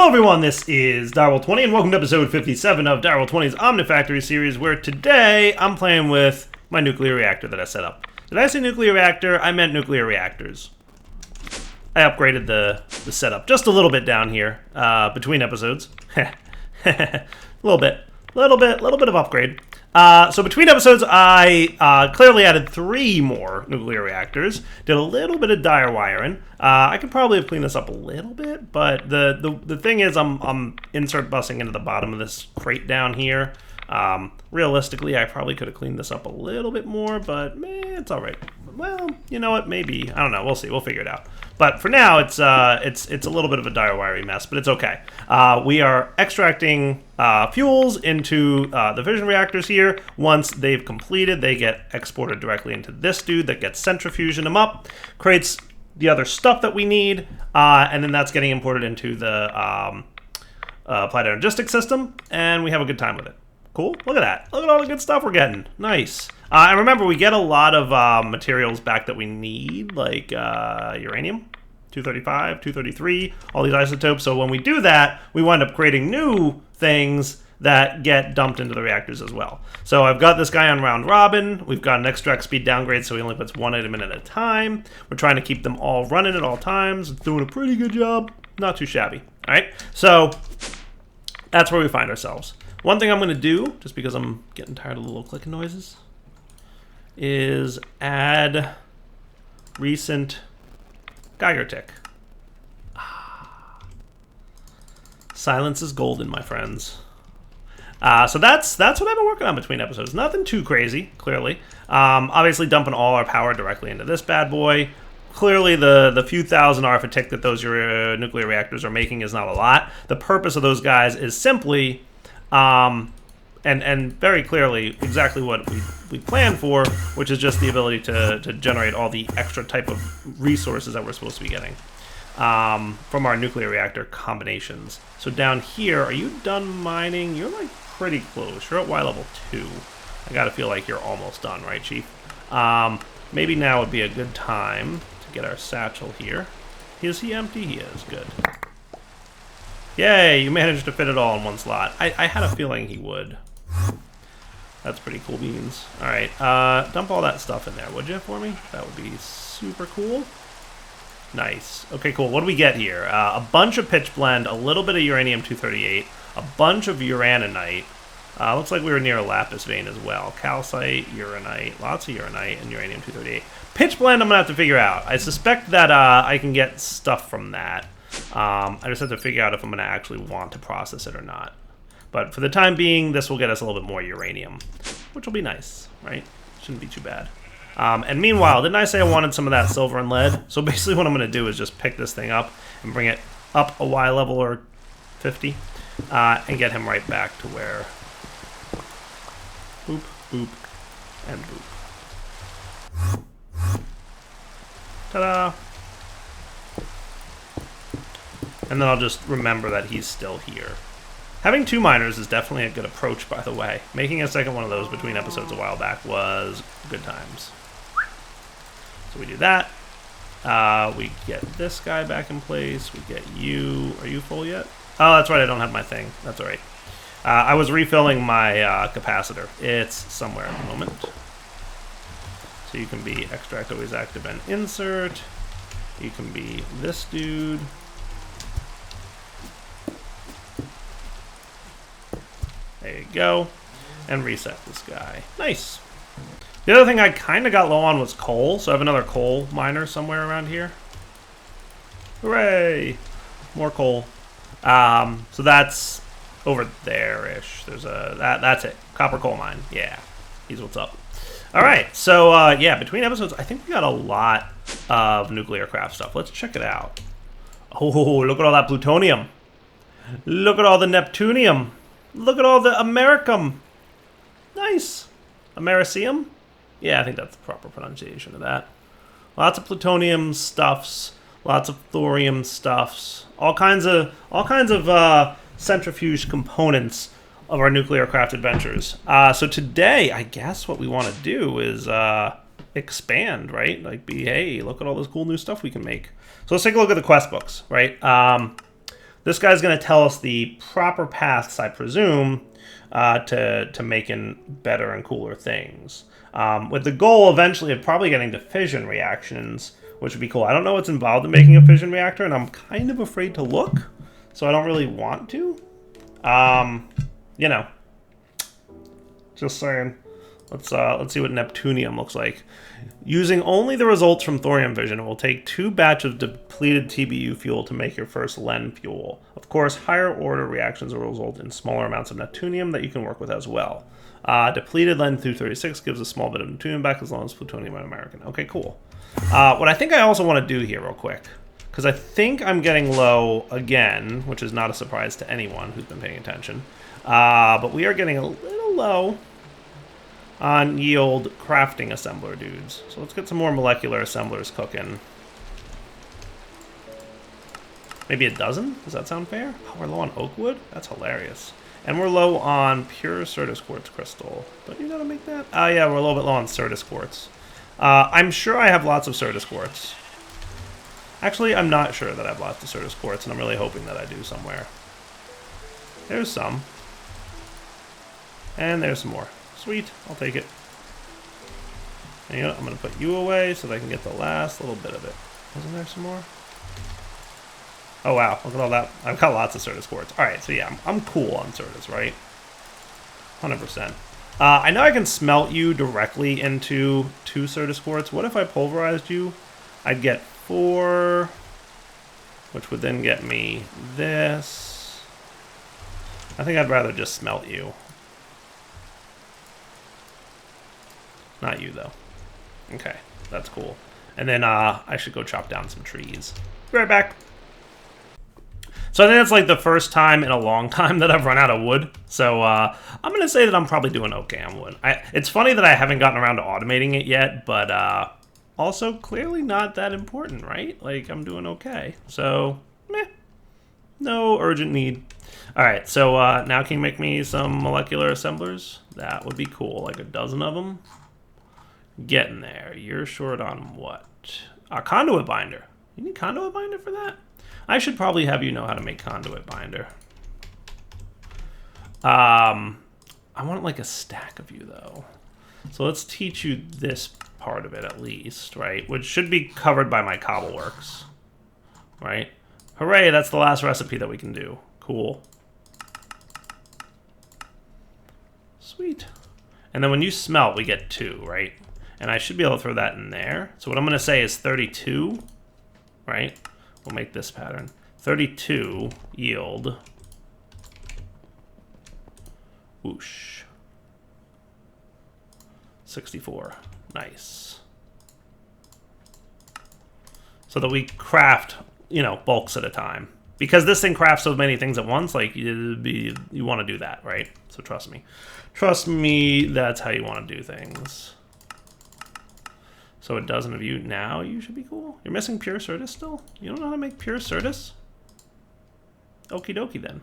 Hello everyone, this is Direwolf20 and welcome to episode 57 of Direwolf20's OmniFactory series, where today I'm playing with my nuclear reactor that I set up. Did I say nuclear reactor? I meant nuclear reactors. I upgraded the setup just a little bit down here between episodes. A little bit of upgrade. So between episodes, I clearly added 3 more nuclear reactors. Did a little bit of dire wiring. I could probably have cleaned this up a little bit, but the thing is, I'm insert busing into the bottom of this crate down here. Realistically, I probably could have cleaned this up a little bit more, but it's all right. Well, you know what? Maybe, I don't know. We'll see. We'll figure it out. But for now, it's a little bit of a dire wiry mess, but it's okay. We are extracting fuels into the fission reactors here. Once they've completed, they get exported directly into this dude that gets centrifuging them up, creates the other stuff that we need, and then that's getting imported into the applied energistic system, and we have a good time with it. Cool. Look at that. Look at all the good stuff we're getting. Nice. And remember, we get a lot of materials back that we need, like uranium, 235, 233, all these isotopes. So when we do that, we wind up creating new things that get dumped into the reactors as well. So I've got this guy on round robin. We've got an extract speed downgrade, so he only puts 1 item in at a time. We're trying to keep them all running at all times. It's doing a pretty good job. Not too shabby. All right. So that's where we find ourselves. One thing I'm going to do, just because I'm getting tired of the little clicking noises, is add recent Geiger tick. Silence is golden, my friends. So that's what I've been working on between episodes. Nothing too crazy, clearly. Obviously dumping all our power directly into this bad boy. Clearly the few thousand RF a tick that those nuclear reactors are making is not a lot. The purpose of those guys is simply... and very clearly exactly what we planned for, which is just the ability to generate all the extra type of resources that we're supposed to be getting from our nuclear reactor combinations. So down here, are you done mining? You're like pretty close. You're at Y level 2. I gotta feel like you're almost done, right, Chief? Maybe now would be a good time to get our satchel here. Is he empty? He is. Good. Yay, you managed to fit it all in one slot. I had a feeling he would. That's pretty cool beans. Alright, dump all that stuff in there, would you, for me? That would be super cool. Nice. Okay, cool. What do we get here? A bunch of pitch blend, a little bit of uranium-238, a bunch of uraninite. Looks like we were near a lapis vein as well. Calcite, uranite, lots of uranite, and uranium-238. Pitch blend I'm going to have to figure out. I suspect that I can get stuff from that. I just have to figure out if I'm going to actually want to process it or not. But for the time being, this will get us a little bit more uranium, which will be nice, right? Shouldn't be too bad. And meanwhile, didn't I say I wanted some of that silver and lead? So basically what I'm going to do is just pick this thing up and bring it up a Y level or 50 and get him right back to where... Boop, boop, and boop. Ta-da! And then I'll just remember that he's still here. Having 2 miners is definitely a good approach, by the way. Making a second one of those between episodes a while back was good times. So we do that. We get this guy back in place. We get you. Are you full yet? Oh, that's right. I don't have my thing. That's all right. I was refilling my capacitor. It's somewhere at the moment. So you can be extract always active and insert. You can be this dude. There you go. And reset this guy. Nice. The other thing I kind of got low on was coal, so I have another coal miner somewhere around here. Hooray! More coal. So that's over there-ish. There's a... That's it. Copper coal mine. Yeah. He's what's up. Alright, so yeah, between episodes, I think we got a lot of nuclear craft stuff. Let's check it out. Oh, look at all that plutonium. Look at all the neptunium. Look at all the Americium. Nice. Americium? Yeah, I think that's the proper pronunciation of that. Lots of plutonium stuffs, lots of thorium stuffs, all kinds of centrifuge components of our nuclear craft adventures. So today, I guess what we want to do is expand, right? Like, hey, look at all this cool new stuff we can make. So let's take a look at the quest books, right? This guy's going to tell us the proper paths, I presume, to making better and cooler things. With the goal eventually of probably getting to fission reactions, which would be cool. I don't know what's involved in making a fission reactor, and I'm kind of afraid to look, so I don't really want to. You know, just saying. Let's see what Neptunium looks like. Using only the results from thorium fission, it will take 2 batches of depleted TBU fuel to make your first Len fuel. Of course, higher order reactions will result in smaller amounts of Neptunium that you can work with as well. Depleted Len 236 gives a small bit of Neptunium back as long as plutonium and American. Okay, cool. What I think I also want to do here real quick, because I think I'm getting low again, which is not a surprise to anyone who's been paying attention. But we are getting a little low on yield crafting assembler dudes. So let's get some more molecular assemblers cooking. Maybe a dozen? Does that sound fair? Oh, we're low on oak wood? That's hilarious. And we're low on pure Certus quartz crystal. Don't you know how to make that? Oh yeah, we're a little bit low on Certus quartz. I'm sure I have lots of Certus quartz. Actually, I'm not sure that I have lots of Certus quartz, and I'm really hoping that I do somewhere. There's some. And there's some more. Sweet, I'll take it. And you know what? I'm going to put you away so that I can get the last little bit of it. Wasn't there some more? Oh wow, look at all that. I've got lots of Certus quartz. Alright, so yeah, I'm cool on Certus, right? 100%. I know I can smelt you directly into 2 Certus quartz. What if I pulverized you? I'd get 4, which would then get me this. I think I'd rather just smelt you. Not you, though. Okay, that's cool. And then I should go chop down some trees. Be right back. So I think that's like the first time in a long time that I've run out of wood. So I'm going to say that I'm probably doing okay on wood. It's funny that I haven't gotten around to automating it yet, but also clearly not that important, right? Like, I'm doing okay. So, meh. No urgent need. All right, so now can you make me some molecular assemblers? That would be cool, like a dozen of them. Getting there. You're short on what? A conduit binder. You need conduit binder for that? I should probably have you know how to make conduit binder. I want like a stack of you though. So let's teach you this part of it at least, right? Which should be covered by my cobbleworks, right? Hooray, that's the last recipe that we can do. Cool. Sweet. And then when you smelt, we get 2, right? And I should be able to throw that in there. So what I'm going to say is 32, right? We'll make this pattern. 32 yield. Whoosh. 64. Nice. So that we craft, you know, bulks at a time. Because this thing crafts so many things at once, like, you want to do that, right? So trust me. Trust me, that's how you want to do things. So a dozen of you now, you should be cool. You're missing pure Certus still? You don't know how to make pure Certus? Okie dokie then.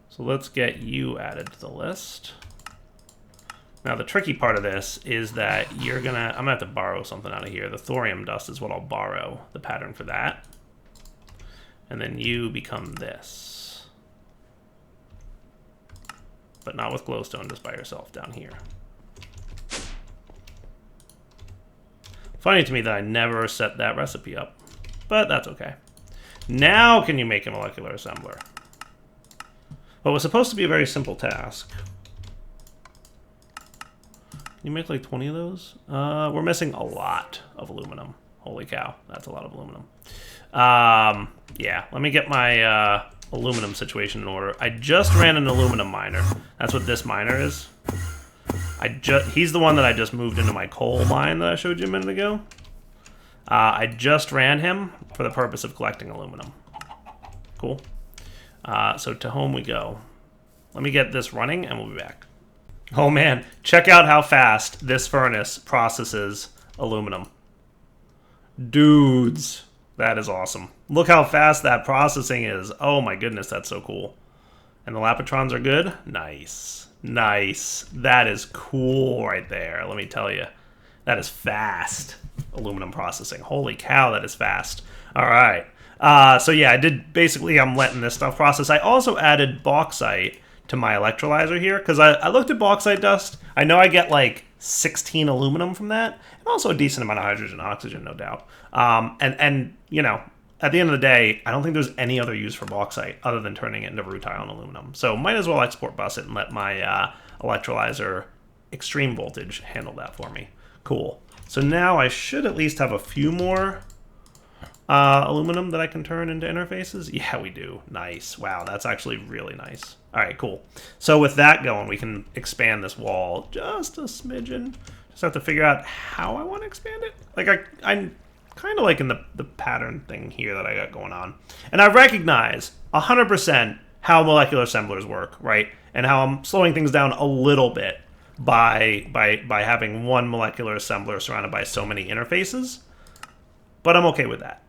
So let's get you added to the list. Now the tricky part of this is that I'm gonna have to borrow something out of here. The thorium dust is what I'll borrow, the pattern for that. And then you become this. But not with glowstone, just by yourself down here. Funny to me that I never set that recipe up, but that's okay. Now can you make a molecular assembler? What was supposed to be a very simple task. You make like 20 of those? We're missing a lot of aluminum. Holy cow, that's a lot of aluminum. Yeah, let me get my aluminum situation in order. I just ran an aluminum miner. That's what this miner is. He's the one that I just moved into my coal mine that I showed you a minute ago. I just ran him for the purpose of collecting aluminum. Cool. So to home we go. Let me get this running and we'll be back. Oh man, check out how fast this furnace processes aluminum. Dudes, that is awesome. Look how fast that processing is. Oh my goodness, that's so cool. And the Lapitrons are good? Nice. Nice. That is cool right there, let me tell you. That is fast. Aluminum processing. Holy cow, that is fast. All right. So yeah, I'm letting this stuff process. I also added bauxite to my electrolyzer here, because I looked at bauxite dust. I know I get like 16 aluminum from that, and also a decent amount of hydrogen and oxygen, no doubt. And you know, at the end of the day, I don't think there's any other use for bauxite other than turning it into rutile and aluminum. So might as well export bus it and let my electrolyzer extreme voltage handle that for me. Cool. So now I should at least have a few more aluminum that I can turn into interfaces. Yeah, we do. Nice. Wow, that's actually really nice. All right, cool. So with that going, we can expand this wall just a smidgen. Just have to figure out how I want to expand it. Like I'm kind of liking the pattern thing here that I got going on. And I recognize 100% how molecular assemblers work, right? And how I'm slowing things down a little bit by having one molecular assembler surrounded by so many interfaces. But I'm okay with that.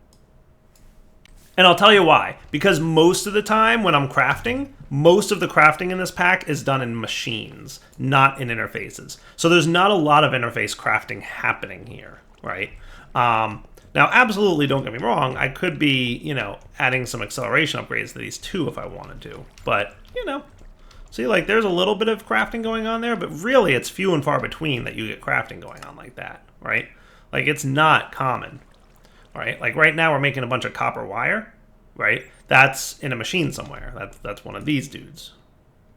And I'll tell you why. Because most of the time when I'm crafting, most of the crafting in this pack is done in machines, not in interfaces. So there's not a lot of interface crafting happening here, right? Now, absolutely, don't get me wrong, I could be, you know, adding some acceleration upgrades to these too if I wanted to. But, you know, see, like, there's a little bit of crafting going on there, but really it's few and far between that you get crafting going on like that, right? Like, it's not common, right? Like, right now we're making a bunch of copper wire, right? That's in a machine somewhere. That's one of these dudes,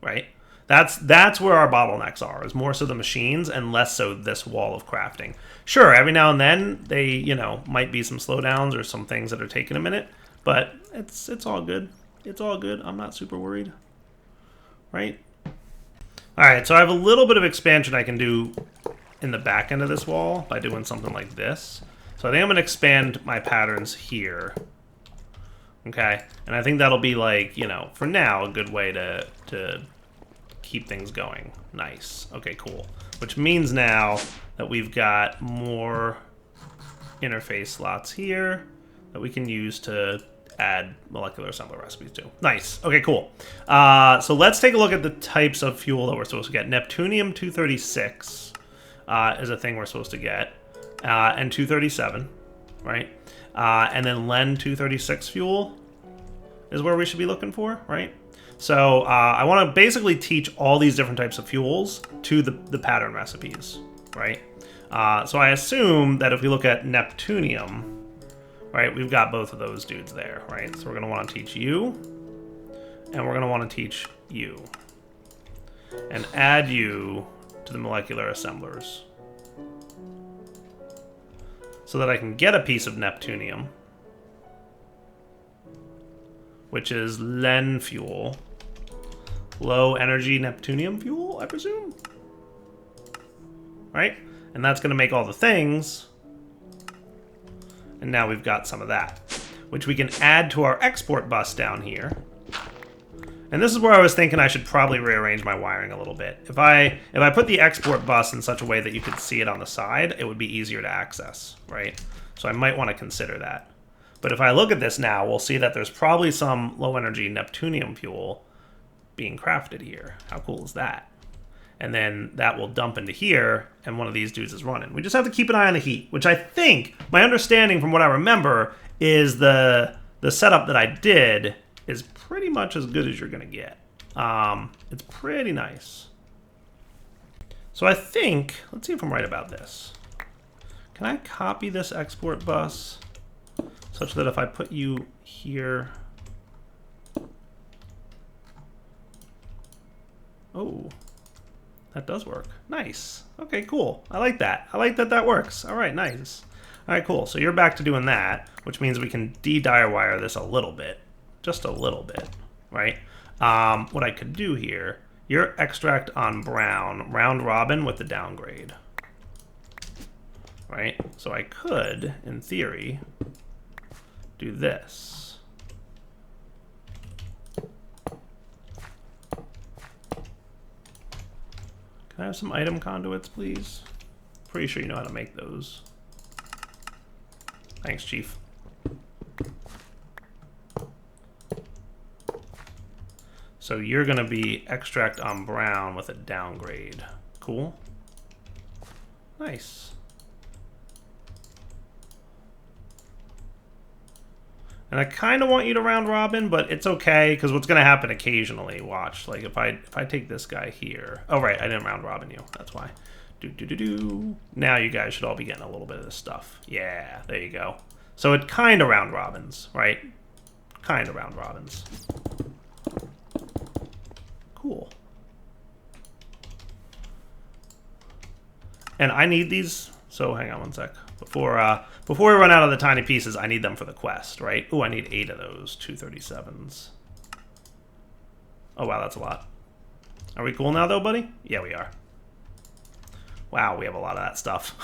right? That's where our bottlenecks are, is more so the machines and less so this wall of crafting. Sure, every now and then they, you know, might be some slowdowns or some things that are taking a minute, but it's all good. It's all good. I'm not super worried, right? All right, so I have a little bit of expansion I can do in the back end of this wall by doing something like this. So I think I'm going to expand my patterns here. Okay, and I think that'll be like, you know, for now, a good way to keep things going. Nice. Okay, cool. Which means now that we've got more interface slots here that we can use to add molecular assembly recipes to. Nice. Okay, cool. So let's take a look at the types of fuel that we're supposed to get. Neptunium-236 is a thing we're supposed to get, and 237, right? And then Len-236 fuel is where we should be looking for, right? So I want to basically teach all these different types of fuels to the pattern recipes, right? So I assume that if we look at Neptunium, right, we've got both of those dudes there, right? So we're going to want to teach you, and we're going to want to teach you, and add you to the molecular assemblers, so that I can get a piece of Neptunium, which is Len fuel. Low energy Neptunium fuel, I presume? Right? And that's going to make all the things. And now we've got some of that, which we can add to our export bus down here. And this is where I was thinking I should probably rearrange my wiring a little bit. If I put the export bus in such a way that you could see it on the side, it would be easier to access, right? So I might want to consider that. But if I look at this now, we'll see that there's probably some low-energy Neptunium fuel being crafted here. How cool is that? And then that will dump into here, and one of these dudes is running. We just have to keep an eye on the heat, which I think, my understanding from what I remember, is the setup that I did is pretty much as good as you're going to get. It's pretty nice. So I think, let's see if I'm right about this. Can I copy this export bus such that if I put you here... Oh, that does work. Nice. Okay, cool. I like that. I like that that works. All right, nice. All right, cool. So you're back to doing that, which means we can de-dire wire this a little bit. Just a little bit, right? What I could do here, your extract on brown, round robin with the downgrade. Right? So I could, in theory, do this. Can I have some item conduits, please? Pretty sure you know how to make those. Thanks, Chief. So you're going to be extract on brown with a downgrade. Cool. Nice. And I kind of want you to round robin, but it's okay, because what's going to happen occasionally, watch, like if I take this guy here. Oh, right, I didn't round robin you. That's why. Now you guys should all be getting a little bit of this stuff. Yeah, there you go. So it kind of round robins, right? Kind of round robins. Cool. And I need these, so hang on one sec. Before we run out of the tiny pieces, I need them for the quest, right? Oh, I need 8 of those 237s. Oh, wow, that's a lot. Are we cool now, though, buddy? Yeah, we are. Wow, we have a lot of that stuff.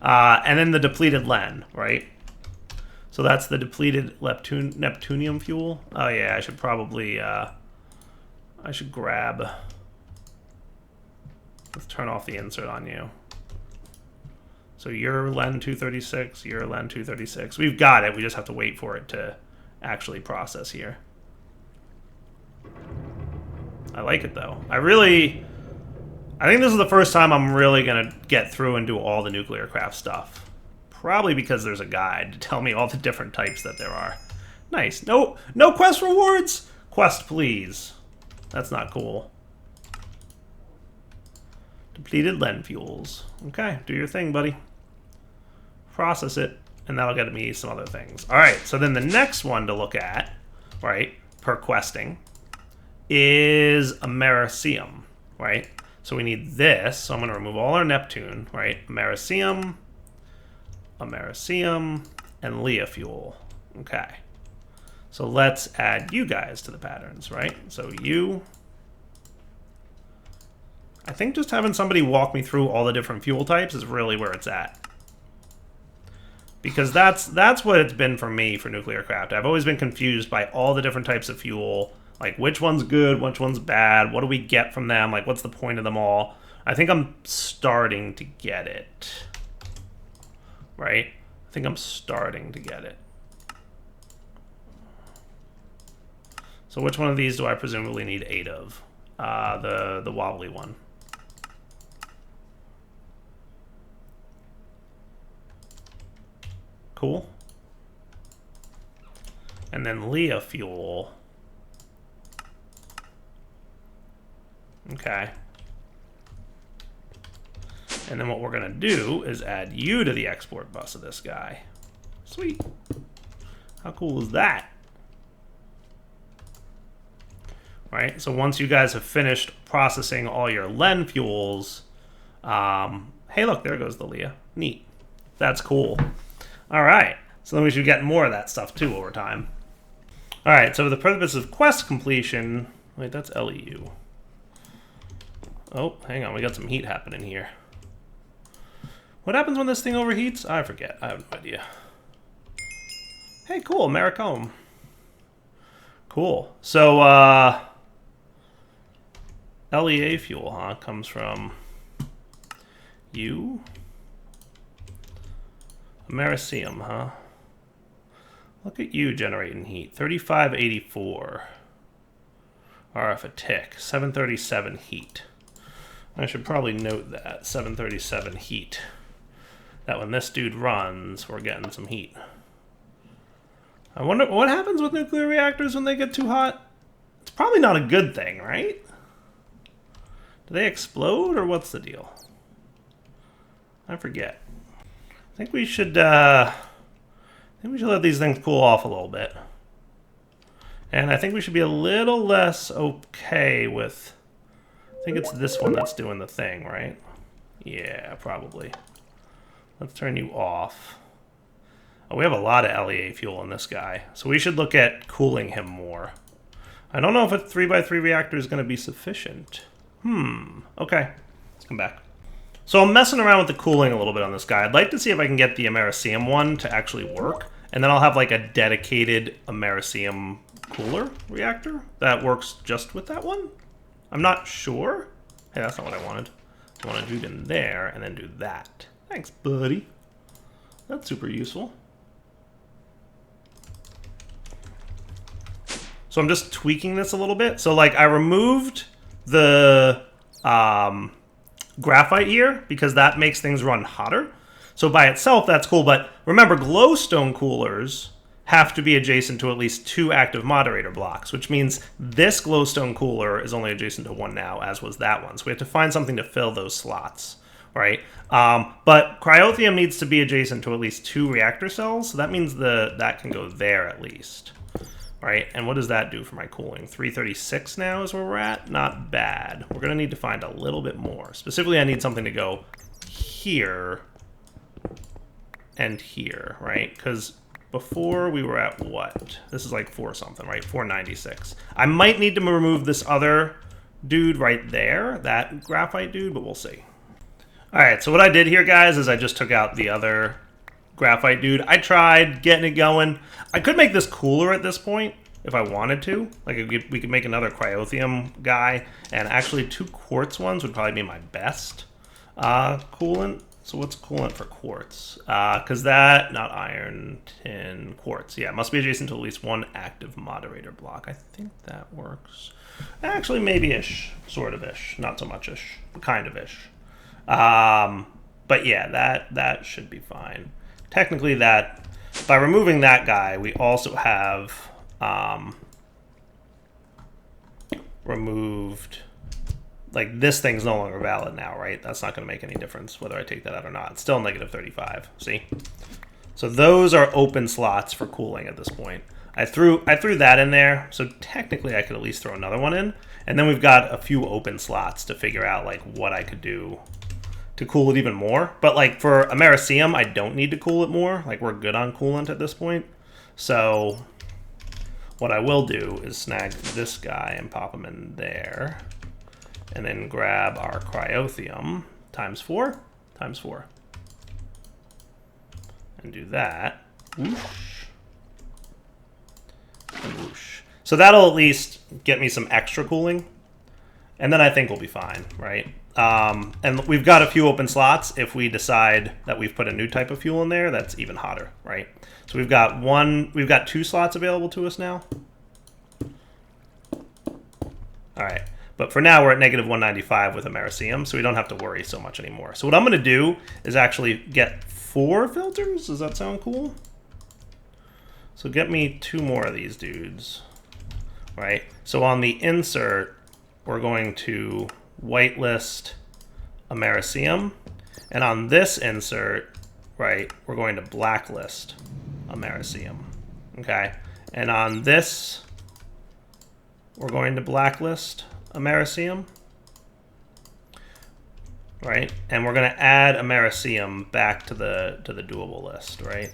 And then the depleted Len, right? So that's the depleted Neptunium fuel. Oh, yeah, I should probably... I should grab... Let's turn off the insert on you. So you're Len 236, you're Len 236. We've got it, we just have to wait for it to actually process here. I like it, though. I think this is the first time I'm really going to get through and do all the nuclear craft stuff. Probably because there's a guide to tell me all the different types that there are. Nice. No quest rewards? Quest, please. That's not cool. Depleted Len fuels. Okay, do your thing, buddy. Process it, and that'll get me some other things. All right, so then the next one to look at, right, per questing, is Americium, right? So we need this. So I'm going to remove all our Neptune, right? Americium, and Leah fuel. Okay. So let's add you guys to the patterns, right? So you... I think just having somebody walk me through all the different fuel types is really where it's at. Because that's what it's been for me for nuclear craft. I've always been confused by all the different types of fuel. Like, which one's good, which one's bad, what do we get from them, like, what's the point of them all? I think I'm starting to get it. Right? I think I'm starting to get it. So which one of these do I presumably need 8 of? The wobbly one. Cool. And then Leah fuel. Okay. And then what we're going to do is add you to the export bus of this guy. Sweet. How cool is that? Right, so once you guys have finished processing all your Len fuels, hey, look, there goes the Leah. Neat. That's cool. All right, so then we should get more of that stuff, too, over time. All right, so for the purpose of quest completion... Wait, that's LEU. Oh, hang on, we got some heat happening here. What happens when this thing overheats? I forget. I have no idea. Hey, cool, Americium. Cool. So, LEA fuel, huh? Comes from you? Americium, huh? Look at you generating heat. 3584. RF a tick. 737 heat. I should probably note that. 737 heat. That when this dude runs, we're getting some heat. I wonder what happens with nuclear reactors when they get too hot? It's probably not a good thing, right? Do they explode, or what's the deal? I forget. I think we should let these things cool off a little bit. And I think we should be a little less okay with... I think it's this one that's doing the thing, right? Yeah, probably. Let's turn you off. Oh, we have a lot of LEA fuel in this guy, so we should look at cooling him more. I don't know if a 3x3 reactor is going to be sufficient. Okay. Let's come back. So I'm messing around with the cooling a little bit on this guy. I'd like to see if I can get the Americium one to actually work, and then I'll have like a dedicated Americium cooler reactor that works just with that one. I'm not sure. Hey, that's not what I wanted. I want to do it in there and then do that. Thanks, buddy. That's super useful. So I'm just tweaking this a little bit. So like I removed the graphite here because that makes things run hotter. So by itself, that's cool. But remember, glowstone coolers have to be adjacent to at least 2 active moderator blocks, which means this glowstone cooler is only adjacent to 1 now, as was that one. So we have to find something to fill those slots, right? But cryothium needs to be adjacent to at least 2 reactor cells, so that means that can go there at least, right? And what does that do for my cooling? 336 now is where we're at? Not bad. We're going to need to find a little bit more. Specifically, I need something to go here and here, right? Because before we were at what? This is like 4 something, right? 496. I might need to remove this other dude right there, that graphite dude, but we'll see. All right, so what I did here, guys, is I just took out the other graphite dude. I tried getting it going. I could make this cooler at this point if I wanted to. Like, we could make another cryothium guy, and actually 2 quartz ones would probably be my best coolant. So what's coolant for quartz? Because that, not iron, tin, quartz. Yeah, it must be adjacent to at least 1 active moderator block. I think that works. Actually, maybe-ish. Sort of-ish. Not so much-ish. Kind of-ish. But yeah, that should be fine. Technically, that by removing that guy, we also have removed... Like, this thing's no longer valid now, right? That's not going to make any difference whether I take that out or not. It's still negative 35, see? So those are open slots for cooling at this point. I threw that in there, so technically I could at least throw another one in. And then we've got a few open slots to figure out, like, what I could do to cool it even more. But, like, for Americium, I don't need to cool it more. Like, we're good on coolant at this point. So what I will do is snag this guy and pop him in there. And then grab our cryothium times 4. And do that. Whoosh. And whoosh. So that'll at least get me some extra cooling. And then I think we'll be fine, right? And we've got a few open slots if we decide that we've put a new type of fuel in there that's even hotter, right? So we've got 2 slots available to us now. All right. But for now, we're at negative 195 with Americium, so we don't have to worry so much anymore. So what I'm going to do is actually get 4 filters. Does that sound cool? So get me 2 more of these dudes, right? So on the insert, we're going to whitelist Americium. And on this insert, right, we're going to blacklist Americium, okay? And on this, we're going to blacklist Americium, right? And we're going to add Americium back to the doable list, right?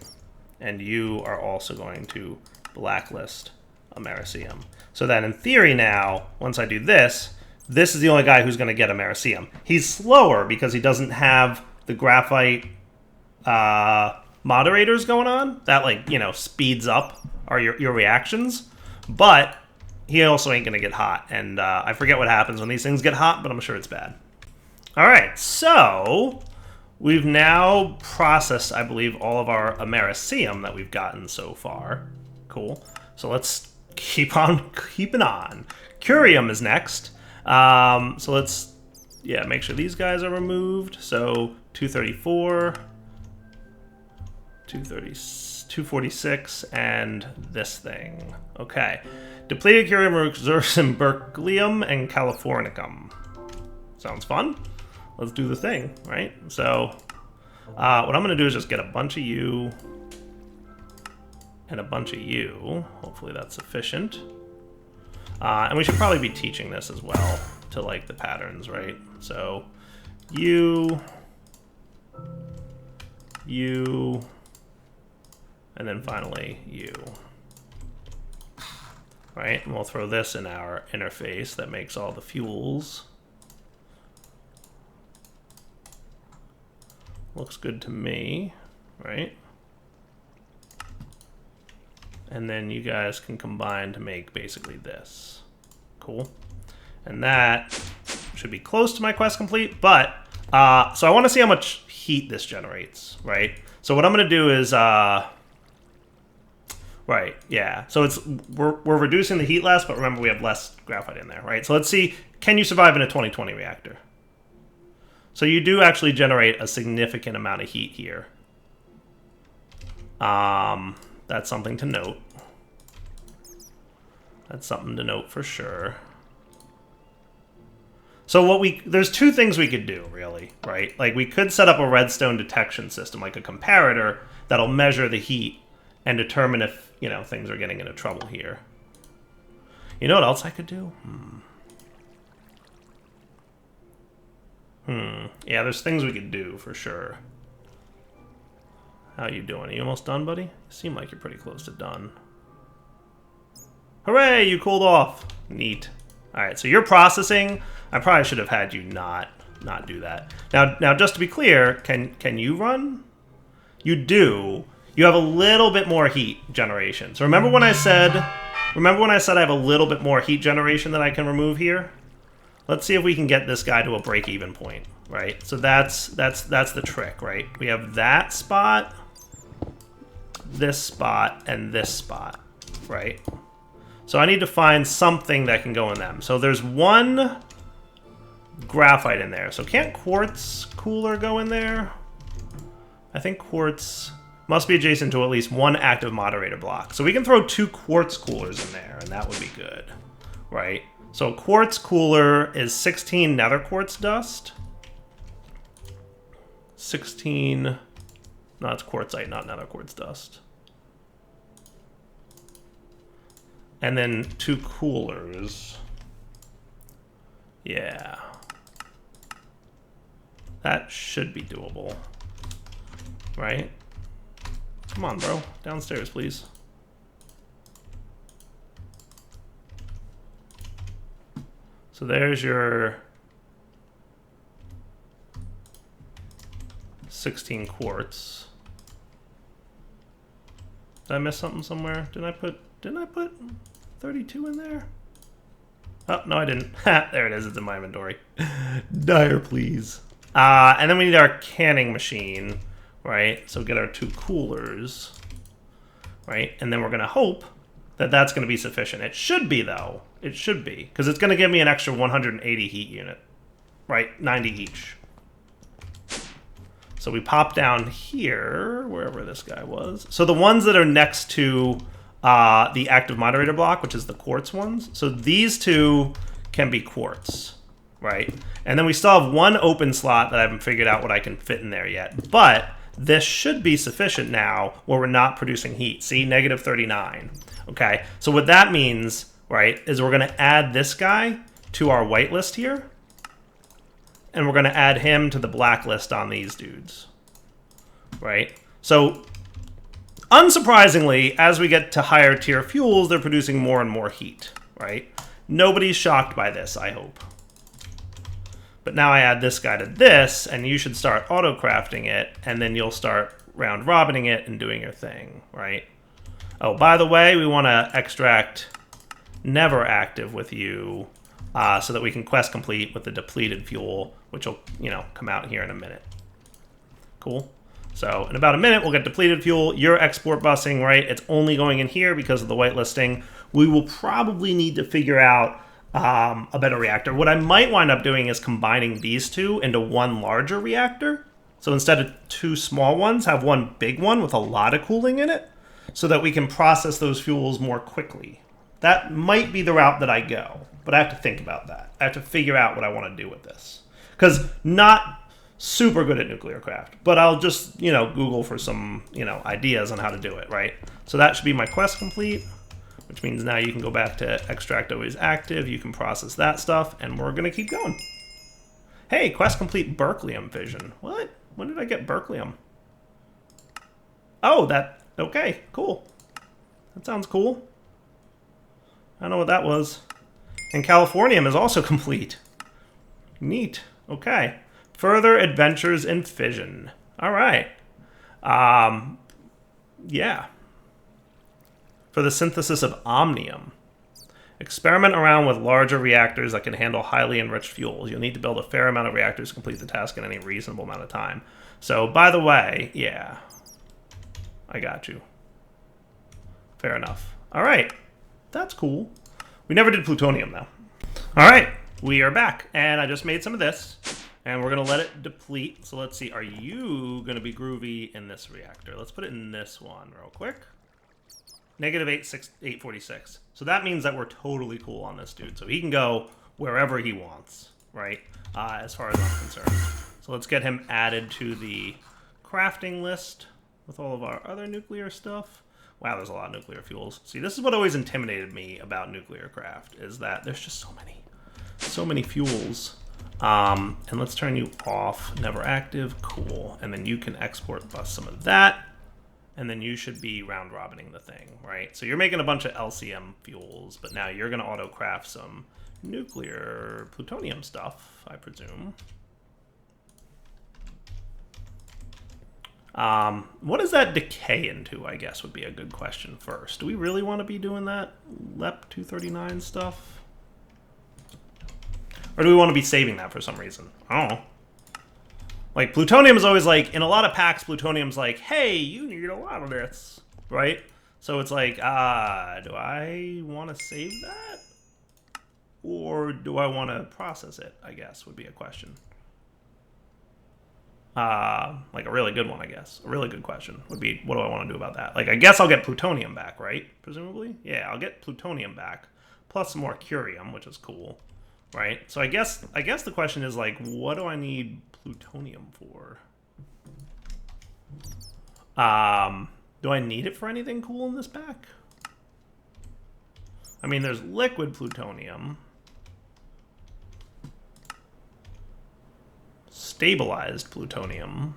And you are also going to blacklist Americium. So that in theory now, once I do this, this is the only guy who's going to get Americium. He's slower because he doesn't have the graphite moderators going on. That, like, you know, speeds up your reactions. But he also ain't going to get hot. And I forget what happens when these things get hot, but I'm sure it's bad. All right, so we've now processed, I believe, all of our Americium that we've gotten so far. Cool. So let's keep on keeping on. Curium is next. So let's, yeah, make sure these guys are removed. So 234, 246, and this thing. Okay. Depleted Curium reserves in Berkelium and Californicum. Sounds fun. Let's do the thing, right? So what I'm going to do is just get a bunch of you and a bunch of you. Hopefully that's sufficient. And we should probably be teaching this as well to, like, the patterns, right? So you, and then finally you. Right, and we'll throw this in our interface that makes all the fuels. Looks good to me, right? And then you guys can combine to make basically this. Cool. And that should be close to my quest complete, but so I want to see how much heat this generates, right? So what I'm going to do is right, yeah. So we're reducing the heat loss, but remember we have less graphite in there, right? So let's see, can you survive in a 2020 reactor? So you do actually generate a significant amount of heat here. That's something to note. That's something to note for sure. So there's two things we could do, really, right? Like, we could set up a redstone detection system, like a comparator, that'll measure the heat and determine if, you know, things are getting into trouble here. You know what else I could do? Yeah, there's things we could do, for sure. How you doing? Are you almost done, buddy? You seem like you're pretty close to done. Hooray, you cooled off. Neat. Alright, so you're processing. I probably should have had you not do that. Now, just to be clear, can you run? You do. You have a little bit more heat generation. So remember when I said I have a little bit more heat generation that I can remove here? Let's see if we can get this guy to a break-even point, right? So that's the trick, right? We have that spot, this spot, and this spot, right? So I need to find something that can go in them. So there's one graphite in there. So can't quartz cooler go in there? I think quartz must be adjacent to at least one active moderator block. So we can throw 2 quartz coolers in there, and that would be good, right? So quartz cooler is 16 nether quartz dust. 16... No, it's quartzite, not nether quartz dust. And then 2 coolers. Yeah. That should be doable. Right? Come on, bro. Downstairs, please. So there's your 16 quartz. Did I miss something somewhere? Didn't I put 32 in there? Oh, no, I didn't. There it is. It's in my inventory. Dire, please. And then we need our canning machine, right? So get our 2 coolers, right? And then we're going to hope that that's going to be sufficient. It should be, though. It should be, because it's going to give me an extra 180 heat unit, right? 90 each. So we pop down here, wherever this guy was. So the ones that are next to the active moderator block, which is the quartz ones. So these 2 can be quartz, right? And then we still have 1 open slot that I haven't figured out what I can fit in there yet. But this should be sufficient now where we're not producing heat. See, negative 39. Okay, so what that means, right, is we're going to add this guy to our whitelist here. And we're going to add him to the blacklist on these dudes, right? So, unsurprisingly, as we get to higher tier fuels, they're producing more and more heat, right? Nobody's shocked by this, I hope. But now I add this guy to this, and you should start auto-crafting it, and then you'll start round-robining it and doing your thing, right? Oh, by the way, we want to extract never active with you so that we can quest complete with the depleted fuel, which will, you know, come out here in a minute. Cool. So in about a minute, we'll get depleted fuel. You're export busing, right? It's only going in here because of the whitelisting. We will probably need to figure out a better reactor. What I might wind up doing is combining these 2 into 1 larger reactor. So instead of 2 small ones, have 1 big one with a lot of cooling in it so that we can process those fuels more quickly. That might be the route that I go, but I have to think about that. I have to figure out what I want to do with this. Because not super good at nuclear craft, but I'll just, you know, Google for some, you know, ideas on how to do it, right? So that should be my quest complete, which means now you can go back to extract always active, you can process that stuff, and we're going to keep going. Hey, quest complete Berkelium fission. What? When did I get Berkelium? Oh, that, okay, cool. That sounds cool. I don't know what that was. And Californium is also complete. Neat. Okay. Further adventures in fission. All right. Yeah. For the synthesis of omnium. Experiment around with larger reactors that can handle highly enriched fuels. You'll need to build a fair amount of reactors to complete the task in any reasonable amount of time. So, by the way, yeah. I got you. Fair enough. All right. That's cool. We never did plutonium, though. All right. We are back. And I just made some of this. And we're going to let it deplete. So let's see, are you going to be groovy in this reactor? Let's put it in this one real quick. Negative 846. So that means that we're totally cool on this dude. So he can go wherever he wants, right? As far as I'm concerned. So let's get him added to the crafting list with all of our other nuclear stuff. Wow, there's a lot of nuclear fuels. See, this is what always intimidated me about nuclear craft, is that there's just so many fuels. And let's turn you off, never active, cool. And then you can export bus some of that. And then you should be round robining the thing, right? So you're making a bunch of LCM fuels, but now you're gonna auto craft some nuclear plutonium stuff, I presume. What does that decay into, I guess, would be a good question first. Do we really want to be doing that LEP-239 stuff? Or do we want to be saving that for some reason? I don't know. Like, plutonium is always like, in a lot of packs, plutonium's like, hey, you need a lot of this, right? So it's like, do I want to save that? Or do I want to process it, I guess, would be a question. Like a really good one, I guess. A really good question would be, what do I want to do about that? Like, I guess I'll get plutonium back, right? Presumably? Yeah, I'll get plutonium back. Plus some more curium, which is cool, right? So I guess the question is, like, what do I need plutonium for? Do I need it for anything cool in this pack? I mean, there's liquid plutonium. Stabilized plutonium.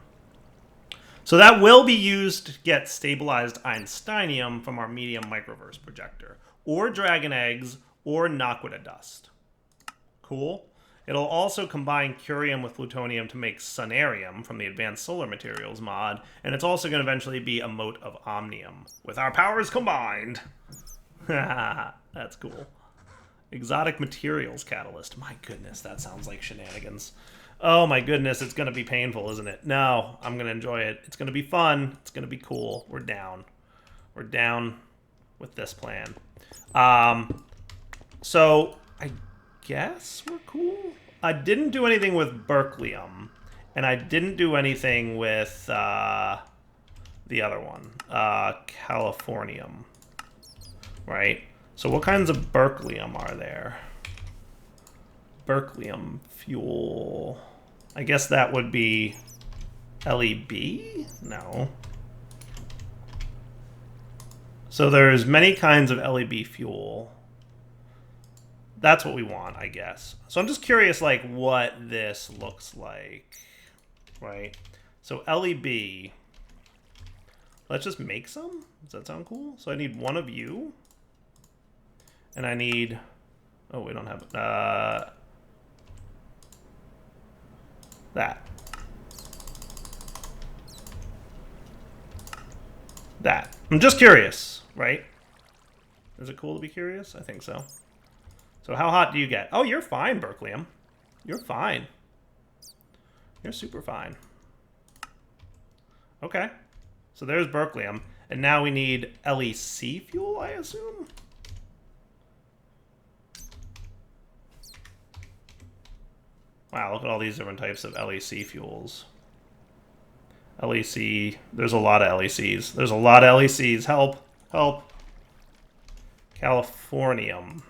So that will be used to get stabilized Einsteinium from our medium microverse projector, or dragon eggs, or Naquita dust. Cool. It'll also combine curium with plutonium to make sunarium from the advanced solar materials mod, and it's also going to eventually be a mote of omnium with our powers combined. That's cool. Exotic materials catalyst. My goodness, that sounds like shenanigans. Oh my goodness, it's going to be painful, isn't it? No, I'm going to enjoy it. It's going to be fun. It's going to be cool. We're down. We're down with this plan. So I guess we're cool. I didn't do anything with berkelium, and I didn't do anything with the other one, californium, right? So what kinds of berkelium are there? Berkelium fuel. I guess that would be LEB? No. So there's many kinds of LEB fuel. That's what we want, I guess. So I'm just curious, like, what this looks like, right? So LEB. Let's just make some. Does that sound cool? So I need one of you. And I need... Oh, we don't have... that. I'm just curious, right? Is it cool to be curious? I think so. So how hot do you get? Oh, you're fine, berkelium. You're fine. You're super fine. Okay. So there's berkelium. And now we need LEC fuel, I assume? Wow, look at all these different types of LEC fuels. LEC, there's a lot of LECs. There's a lot of LECs. Help, help. Californium.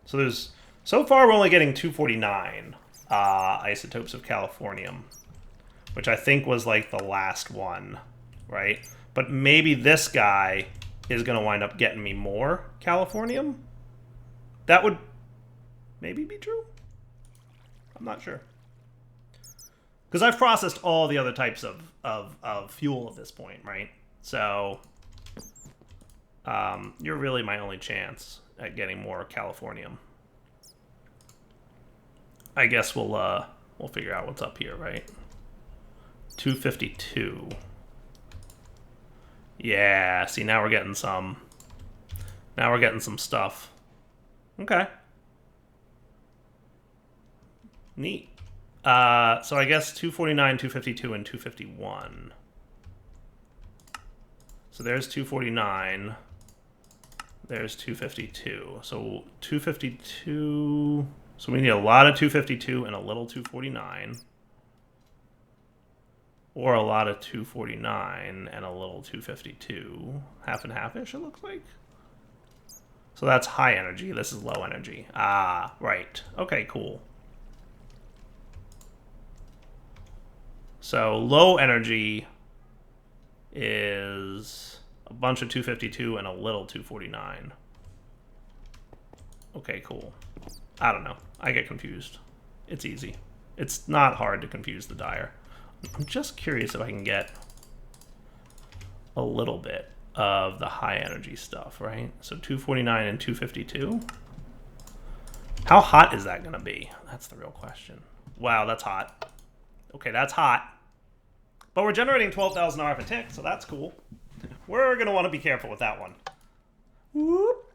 So there's, so far we're only getting 249 isotopes of californium, which I think was like the last one, right? But maybe this guy is going to wind up getting me more californium. That would maybe be true. I'm not sure. Because I've processed all the other types of fuel at this point, right? So you're really my only chance at getting more californium. I guess we'll figure out what's up here, right? 252. Yeah, see, now we're getting some. Now we're getting some stuff. Okay. Neat. So I guess 249, 252, and 251. So there's 249. There's 252. So 252. So we need a lot of 252 and a little 249. Or a lot of 249 and a little 252. Half and half-ish, it looks like. So that's high energy. This is low energy. Ah, right. Okay, cool. So low energy is a bunch of 252 and a little 249. Okay, cool. I don't know. I get confused. It's easy. It's not hard to confuse the dyer. I'm just curious if I can get a little bit of the high energy stuff, right? So 249 and 252. How hot is that going to be? That's the real question. Wow, that's hot. Okay, that's hot. But we're generating 12,000 RF a tick, so that's cool. We're going to want to be careful with that one. Whoop.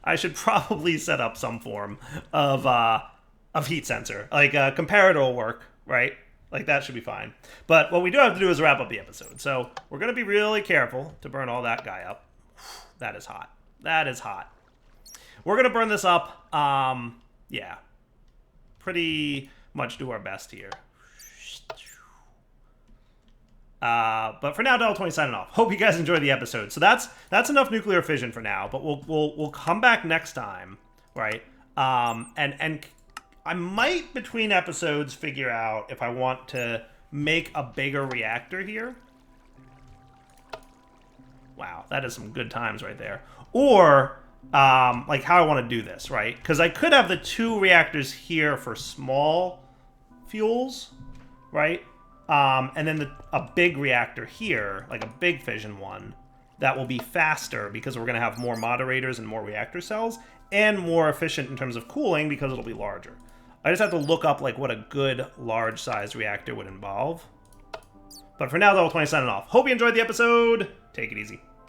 I should probably set up some form of heat sensor. Like a comparator will work, right? Like that should be fine. But what we do have to do is wrap up the episode. So we're going to be really careful to burn all that guy up. That is hot. That is hot. We're going to burn this up. Yeah. Pretty much do our best here. But for now, Darrell 20 signing off. Hope you guys enjoyed the episode. So that's enough nuclear fission for now. But we'll come back next time, right? And I might, between episodes, figure out if I want to make a bigger reactor here. Wow, that is some good times right there. Or, like, how I want to do this, right? Because I could have the 2 reactors here for small fuels, right? And then a big reactor here, like a big fission one, that will be faster because we're going to have more moderators and more reactor cells, and more efficient in terms of cooling because it'll be larger. I just have to look up like what a good large size reactor would involve. But for now, Darrell 20 signing off. Hope you enjoyed the episode. Take it easy.